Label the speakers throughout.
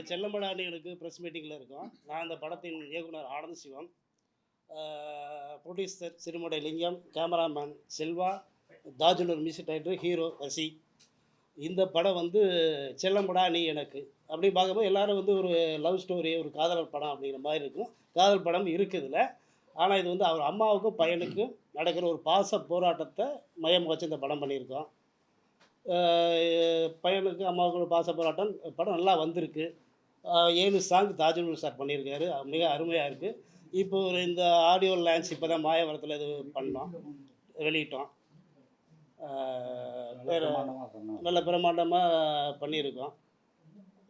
Speaker 1: செல்லமடா அணியனுக்கு press மீட்டிங்கில் இருக்கோம். நான் இந்த படத்தின் இயக்குனர் ஆனந்த் சிவம், producer Sirumadai Lingam, cameraman Selva, Tajular music director hero Vasi. இந்த படம் வந்து செல்லமடா நீ எனக்கு அப்படி பார்க்கும்போது எல்லோரும் வந்து ஒரு லவ் ஸ்டோரி, ஒரு காதலர் படம் அப்படிங்கிற மாதிரி இருக்கும். காதல் படம் இருக்குதுல. ஆனால் இது வந்து அவர் அம்மாவுக்கும் பையனுக்கும் நடக்கிற ஒரு பாச போராட்டத்தை மையமாக வச்சு இந்த படம் பண்ணியிருக்கோம். பையனுக்கு அம்மாவுக்கு ஒரு பாச போராட்டம் படம் நல்லா வந்திருக்கு. 7 சாங் தாஜுல் சார் பண்ணியிருக்காரு. மிக அருமையாக இருக்குது. இப்போ ஒரு இந்த ஆடியோ லான்ச் இப்போ தான் மாயவரத்தில் இது பண்ணோம், வெளியிட்டோம். வேறு நல்ல பிரமாண்டமாக பண்ணியிருக்கோம்.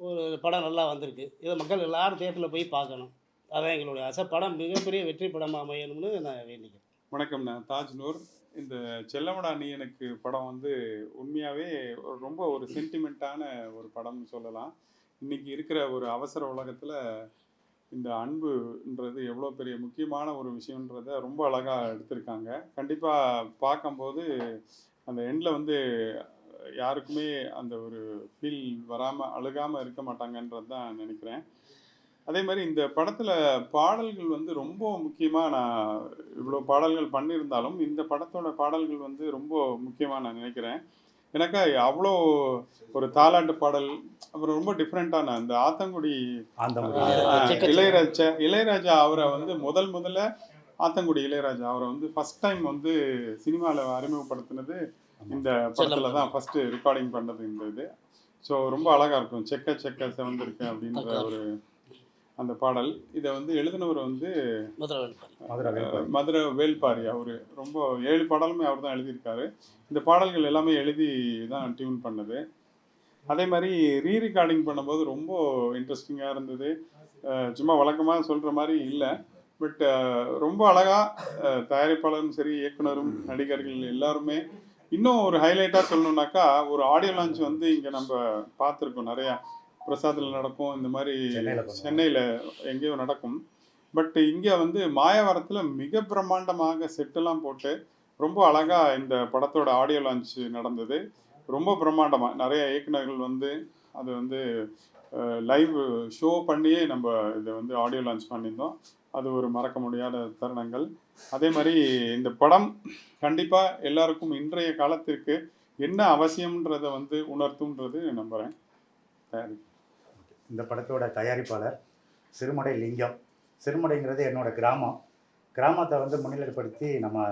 Speaker 1: ஒரு படம் நல்லா வந்திருக்கு. இதை மக்கள் எல்லோரும் தியேட்டரில் போய் பார்க்கணும். அதான் எங்களுடைய ஆசை. படம் மிகப்பெரிய வெற்றி படமாக அமையணும்னு நான் வேண்டிக்கிறேன்.
Speaker 2: வணக்கம், நான் தாஜ்நூர். இந்த செல்லமடா நீ எனக்கு படம் வந்து உண்மையாகவே ரொம்ப ஒரு சென்டிமெண்ட்டான ஒரு படம்னு சொல்லலாம். இன்றைக்கி இருக்கிற ஒரு அவசர உலகத்தில் இந்த அன்புன்றது எவ்வளோ பெரிய முக்கியமான ஒரு விஷயன்றதை ரொம்ப அழகாக எடுத்திருக்காங்க. கண்டிப்பாக பார்க்கும்போது அந்த எண்டில் வந்து யாருக்குமே அந்த ஒரு ஃபீல் வராமல் அழுகாமல் இருக்க மாட்டாங்கன்றது தான் நினைக்கிறேன். அதே மாதிரி இந்த படத்தில் பாடல்கள் வந்து ரொம்ப முக்கியமாக, நான் இவ்வளோ பாடல்கள் பண்ணியிருந்தாலும் இந்த படத்தோட பாடல்கள் வந்து ரொம்ப முக்கியமாக நான் நினைக்கிறேன். எனக்கு அவ்வளோ ஒரு தாலாட்டு பாடல், அப்புறம் ரொம்ப டிஃப்ரெண்ட்டான அந்த ஆத்தங்குடி இளையராஜா அவரை வந்து முதல்ல ஆத்தங்குடி இளையராஜா அவரை வந்து ஃபஸ்ட் டைம் வந்து சினிமாவில் அறிமுகப்படுத்தினது இந்த படத்தில் தான். ஃபஸ்ட்டு ரெக்கார்டிங் பண்ணது இந்த இது. ஸோ ரொம்ப அழகாக இருக்கும். செக்க செக்க செவந்திருக்கு அப்படின்ற ஒரு அந்த பாடல். இதை வந்து எழுதினவர் வந்து மதுரை வேல்பாரி. அவர் ரொம்ப 7 பாடலுமே அவர் தான் எழுதியிருக்காரு. இந்த பாடல்கள் எல்லாமே எழுதி தான் டியூன் பண்ணது. அதே மாதிரி ரீரெக்கார்டிங் பண்ணும்போது ரொம்ப இன்ட்ரெஸ்டிங்காக இருந்தது. சும்மா வழக்கமாக சொல்கிற மாதிரி இல்லை, பட் ரொம்ப அழகாக தயாரிப்பாளரும் சரி, இயக்குனரும், நடிகர்கள் எல்லாருமே. இன்னும் ஒரு ஹைலைட்டாக சொல்லணுன்னாக்கா, ஒரு ஆடியோ லான்ச் வந்து இங்கே நம்ம பார்த்துருக்கோம். நிறையா பிரசாத்தில் நடக்கும், இந்த மாதிரி சென்னையில் எங்கேயோ நடக்கும். பட் இங்கே வந்து மாயவரத்தில் மிக பிரம்மாண்டமாக செட்டெல்லாம் போட்டு ரொம்ப அழகாக இந்த படத்தோட ஆடியோ லான்ச் நடந்தது. ரொம்ப பிரம்மாண்டமாக நிறைய இயக்குநர்கள் வந்து அது வந்து லைவ் ஷோ பண்ணியே நம்ம இதை வந்து ஆடியோ லான்ச் பண்ணியிருந்தோம். அது ஒரு மறக்க முடியாத தருணங்கள். அதே மாதிரி இந்த படம் கண்டிப்பாக எல்லாருக்கும் இன்றைய காலத்திற்கு என்ன அவசியம்ன்றதை வந்து உணர்த்தும்ன்றது நம்புகிறேன்.
Speaker 3: இந்த படத்தோட தயாரிப்பாளர் சிறுமடை லிங்கம். சிறுமடைங்கிறது என்னோட கிராமத்தை வந்து முன்னிலைப்படுத்தி நம்ம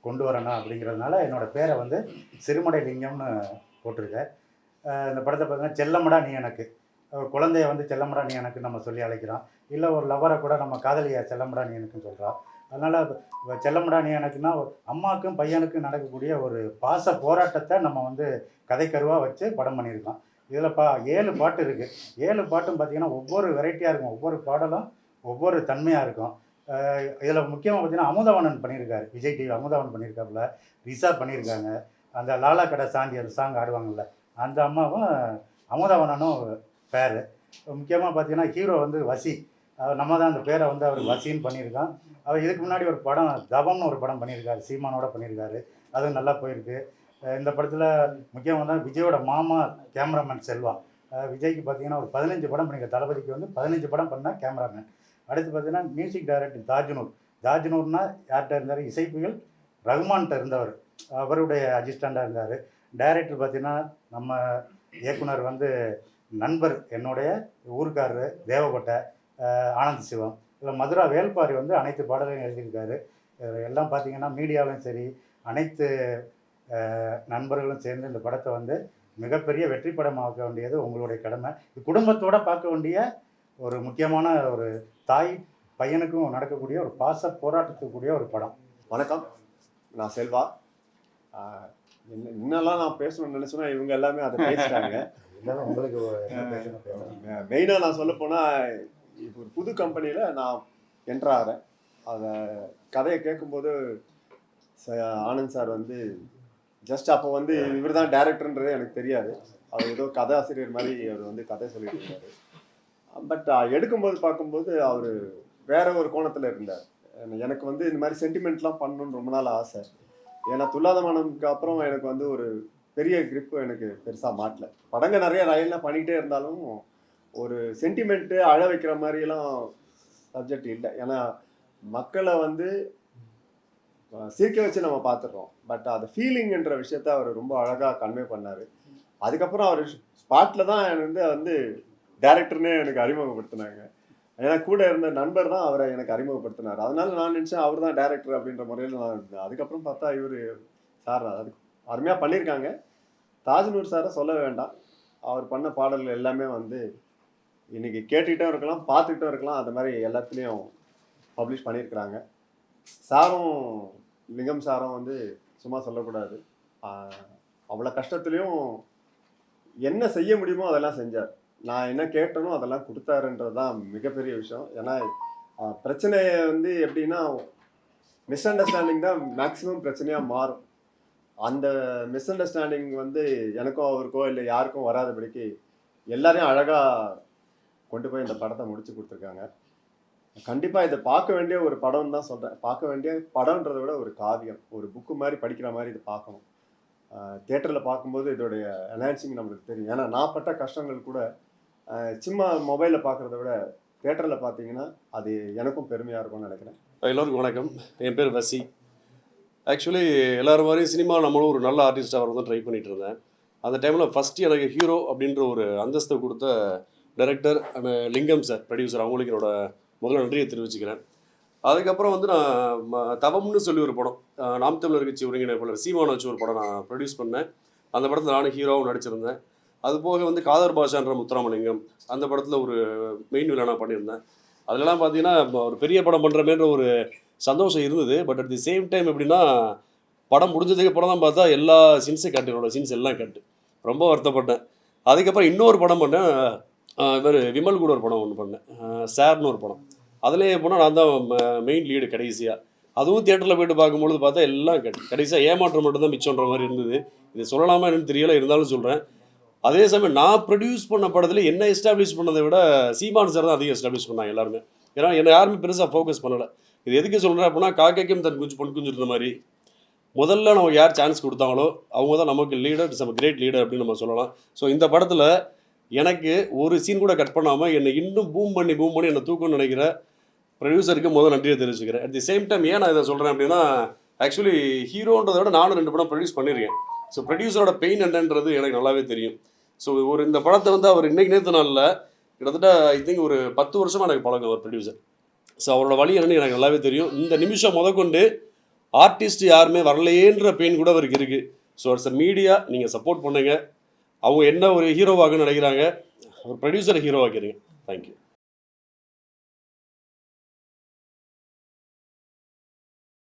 Speaker 3: கொண்டு வரணும் அப்படிங்கிறதுனால என்னோடய பேரை வந்து சிறுமடை லிங்கம்னு போட்டிருக்கேன். இந்த படத்தை பார்த்தீங்கன்னா செல்லமடா நீ எனக்கு, ஒரு குழந்தைய வந்து செல்லமடா நீ எனக்கு நம்ம சொல்லி அழைக்கிறோம். இல்லை ஒரு லவரை கூட நம்ம காதலியை செல்லமடா நீ எனக்குன்னு சொல்கிறோம். அதனால் செல்லமடா நீ எனக்குன்னா அம்மாவுக்கும் பையனுக்கும் நடக்கக்கூடிய ஒரு பாச போராட்டத்தை நம்ம வந்து கதைக்கருவாக வச்சு படம் பண்ணியிருக்கோம். இதில் 7 பாட்டு இருக்குது. 7 பாட்டும் பார்த்திங்கன்னா ஒவ்வொரு வெரைட்டியாக இருக்கும். ஒவ்வொரு பாடலும் ஒவ்வொரு தன்மையாக இருக்கும். இதில் முக்கியமாக பார்த்திங்கன்னா அமுதவனன் பண்ணியிருக்காரு, விஜய் டிவி அமுதவன் பண்ணியிருக்காப்புல, ரிஷா பண்ணியிருக்காங்க. அந்த லாலா கடை சாந்தி அந்த சாங் ஆடுவாங்கள்ல, அந்த அம்மாவும் அமுதவனனும் பேர். முக்கியமாக பார்த்திங்கன்னா ஹீரோ வந்து வசி. நம்ம தான் அந்த பேரை வந்து அவர் வசின்னு பண்ணியிருக்கான். அவர் இதுக்கு முன்னாடி ஒரு படம் தவம்னு ஒரு படம் பண்ணியிருக்காரு, சீமானோட பண்ணியிருக்காரு. அதுவும் நல்லா போயிருக்கு. இந்த படத்தில் முக்கியமாக தான் விஜயோட மாமா கேமராமேன் செல்வா. விஜய்க்கு பார்த்திங்கன்னா ஒரு 15 படம் பண்ணியிருக்காரு. தளபதிக்கு வந்து 15 படம் பண்ணால் கேமராமேன். அடுத்து பார்த்திங்கன்னா மியூசிக் டைரக்டர் தாஜ்நூர்னா யார்கிட்ட இருந்தார்? இசைப்புகள் ரகுமான்கிட்ட இருந்தவர், அவருடைய அசிஸ்டண்ட்டாக இருந்தார். டைரக்டர் பார்த்திங்கன்னா நம்ம இயக்குனர் வந்து நண்பர், என்னுடைய ஊருக்காரரு தேவகோட்டை ஆனந்த் சிவம். இல்லை மதுரா வேல்பாரி வந்து அனைத்து பாடல்களையும் எழுதியிருக்காரு. எல்லாம் பார்த்திங்கன்னா மீடியாவிலும் சரி அனைத்து நண்பர்களும் சேர்ந்து இந்த படத்தை வந்து மிகப்பெரிய வெற்றி படமாக்க வேண்டியது உங்களுடைய கடமை. குடும்பத்தோடு பார்க்க வேண்டிய ஒரு முக்கியமான ஒரு தாய் பையனுக்கும் நடக்கக்கூடிய ஒரு பாச போராட்டத்துக்குரிய ஒரு படம்.
Speaker 4: வணக்கம், நான் செல்வா. இன்னெல்லாம் நான் பேசணும்னு நினச்சேன்னா இவங்க எல்லாமே அதை பேசிட்டாங்க.
Speaker 3: உங்களுக்கு
Speaker 4: மெயினாக நான் சொல்ல போனால், இப்போ ஒரு புது கம்பெனியில் நான் என்ட்ராகிறேன். அதை கதையை கேட்கும்போது ஆனந்த் சார் வந்து ஜஸ்ட் அப்போ வந்து இவர் தான் டேரக்டர்ன்றது எனக்கு தெரியாது. அவர் ஏதோ கதை ஆசிரியர் மாதிரி அவர் வந்து கதை சொல்லிட்டு இருந்தார். பட் எடுக்கும்போது பார்க்கும்போது அவர் வேற ஒரு கோணத்தில் இருந்தார். எனக்கு வந்து இந்த மாதிரி சென்டிமெண்ட்லாம் பண்ணணுன்னு ரொம்ப நாள் ஆசை. ஏன்னா துல்லாத மனம்க்கு அப்புறம் எனக்கு வந்து ஒரு பெரிய கிரிப்பு எனக்கு பெருசாக மாட்டல. படங்கள் நிறைய ரயில்லாம் பண்ணிக்கிட்டே இருந்தாலும் ஒரு சென்டிமெண்ட்டு அழ வைக்கிற மாதிரியெல்லாம் சப்ஜெக்ட் இல்லை. ஏன்னா மக்களை வந்து சிரிக்க வச்சு நம்ம பார்த்துடுறோம். பட் அது ஃபீலிங்ன்ற விஷயத்த அவர் ரொம்ப அழகாக கன்வே பண்ணார். அதுக்கப்புறம் அவர் ஸ்பாட்டில் தான் எனக்கு வந்து டேரக்டர்னே எனக்கு அறிமுகப்படுத்தினாங்க. ஏன்னா கூட இருந்த நண்பர் தான் அவரை எனக்கு அறிமுகப்படுத்தினார். அதனால நான் நினச்சேன் அவர் தான் டேரக்டர் அப்படின்ற முறையில் நான் இருந்தேன். அதுக்கப்புறம் பார்த்தா இவர் சார் அது அருமையாக பண்ணியிருக்காங்க. தாஜ்நூர் சாரை சொல்ல வேண்டாம். அவர் பண்ண பாடல்கள் எல்லாமே வந்து இன்னைக்கு கேட்டுக்கிட்டும் இருக்கலாம், பார்த்துக்கிட்டும் இருக்கலாம். அது மாதிரி எல்லாத்துலேயும் பப்ளிஷ் பண்ணியிருக்கிறாங்க. சாரும் லிங்கம் சாரும் வந்து சும்மா சொல்லக்கூடாது. அவ்வளோ கஷ்டத்துலேயும் என்ன செய்ய முடியுமோ அதெல்லாம் செஞ்சார். நான் என்ன கேட்டனோ அதெல்லாம் கொடுத்தாருன்றது தான் மிகப்பெரிய விஷயம். ஏன்னா பிரச்சனையை வந்து எப்படின்னா மிஸ் அண்டர்ஸ்டாண்டிங் தான் மேக்ஸிமம் பிரச்சனையாக மாறும். அந்த மிஸ் அண்டர்ஸ்டாண்டிங் வந்து எனக்கோ அவருக்கோ இல்லை யாருக்கும் வராதபடிக்கு எல்லாரையும் அழகாக கொண்டு போய் இந்த படத்தை முடிச்சு கொடுத்துருக்காங்க. கண்டிப்பாக இதை பார்க்க வேண்டிய ஒரு படம்னு தான் சொல்கிறேன். பார்க்க வேண்டிய படம்ன்றதை விட ஒரு காவியம், ஒரு புக்கு மாதிரி படிக்கிற மாதிரி இது பார்க்கணும். தியேட்டரில் பார்க்கும்போது இதோடைய என்ஹான்சிங் நம்மளுக்கு தெரியும். ஏன்னா நான் பட்ட கஷ்டங்கள் கூட சும்மா மொபைலில் பார்க்குறத விட தியேட்டரில் பார்த்தீங்கன்னா அது எனக்கும் பெருமையாக இருக்கும்னு நினைக்கிறேன்.
Speaker 5: எல்லோருக்கும் வணக்கம். என் பேர் வசி. ஆக்சுவலி எல்லோரும் மாதிரியும் சினிமா நம்மளும் ஒரு நல்ல ஆர்டிஸ்டாக வரதான் ட்ரை பண்ணிகிட்டு இருந்தேன். அந்த டைமில் ஃபஸ்ட்டு எனக்கு ஹீரோ அப்படின்ற ஒரு அந்தஸ்தை கொடுத்த டைரக்டர் லிங்கம் சார், ப்ரொடியூசர், அவங்களுக்கு என்னோட முதல்ல நன்றியை தெரிவிச்சுக்கிறேன். அதுக்கப்புறம் வந்து நான் தவம்னு சொல்லி ஒரு படம், நாம் தமிழர் கட்சி ஒருங்கிணைப்பாளர் சீமானை வச்சு ஒரு படம் நான் ப்ரொடியூஸ் பண்ணேன். அந்த படத்தில் நானும் ஹீரோவும் நடிச்சிருந்தேன். அது போக வந்து காதர் பாஷான்ற முத்துராமலிங்கம், அந்த படத்தில் ஒரு மெயின் வில்லனாக பண்ணியிருந்தேன். அதெல்லாம் பார்த்தீங்கன்னா ஒரு பெரிய படம் பண்ணுறமேன்ற ஒரு சந்தோஷம் இருந்தது. But at the same time எப்படின்னா படம் முடிஞ்சதுக்கு அப்புறம் தான் பார்த்தா எல்லா சீன்ஸும் கட்டு, என்னோட சீன்ஸ் எல்லாம் கட்டு. ரொம்ப வருத்தப்பட்டேன். அதுக்கப்புறம் இன்னொரு படம் பண்ணேன், இவர் விமல் கூட ஒரு படம் ஒன்று பண்ணேன், சார்னு ஒரு படம். அதுலேயே போனால் நான் தான் மெயின் லீடு கடைசியாக. அதுவும் தியேட்டரில் போய்ட்டு பார்க்கும்பொழுது பார்த்தா எல்லாம் கடைசியாக ஏமாற்றம் மட்டும் தான் மிச்சன்ற மாதிரி இருந்தது. இது சொல்லலாமா என்னன்னு தெரியல, இருந்தாலும் சொல்கிறேன். அதே சமயம் நான் ப்ரொடியூஸ் பண்ண படத்தில் என்ன எஸ்டாப்ளிஷ் பண்ணதை விட சீமான் சார் தான் அதிகம் எஸ்டாப்ளிஷ் பண்ணாங்க எல்லாருமே. ஏன்னா என்னை யாருமே பெருசாக ஃபோக்கஸ் பண்ணலை. இது எதுக்கு சொல்கிறேன் அப்படின்னா, காக்கைக்கும் தன் குஞ்சு பொன் குஞ்சு இருந்த மாதிரி முதல்ல நமக்கு யார் சான்ஸ் கொடுத்தாங்களோ அவங்க தான் நமக்கு லீடர், நம்ம கிரேட் லீடர் அப்படின்னு நம்ம சொல்லலாம். ஸோ இந்த படத்தில் எனக்கு ஒரு சீன் கூட கட் பண்ணாமல் என்னை இன்னும் பூம் பண்ணி என்னை தூக்கணும்னு நினைக்கிற ப்ரொடியூசருக்கு முதல் நன்றியை தெரிவிச்சுக்கிறேன். அட் தி சேம் டைம் ஏன் நான் இதை சொல்கிறேன் அப்படின்னா, ஆக்சுவலி ஹீரோன்றதை விட நானும் 2 படம் ப்ரொடியூஸ் பண்ணியிருக்கேன். ஸோ ப்ரொடியூசரோட பெயின் என்னன்றது எனக்கு நல்லாவே தெரியும். ஸோ இந்த படத்தை வந்து அவர் இன்னைக்கு நேற்று நாளில் கிட்டத்தட்ட ஐ திங்க் ஒரு 10 வருஷமாக எனக்கு பழக்கம் அவர் ப்ரொடியூசர். ஸோ அவரோட வழி என்னன்னு எனக்கு நல்லாவே தெரியும். இந்த நிமிஷம் முதற்கொண்டு ஆர்டிஸ்ட் யாருமே வரலையேன்ற பெயின் கூட அவருக்கு இருக்குது. ஸோ இட்ஸ் மீடியா, நீங்கள் சப்போர்ட் பண்ணுங்க. அவங்க என்ன ஒரு ஹீரோவாக நினைக்கிறாங்க, ஒரு ப்ரொடியூசரை ஹீரோவாக்கிறீங்க. தேங்க்யூ.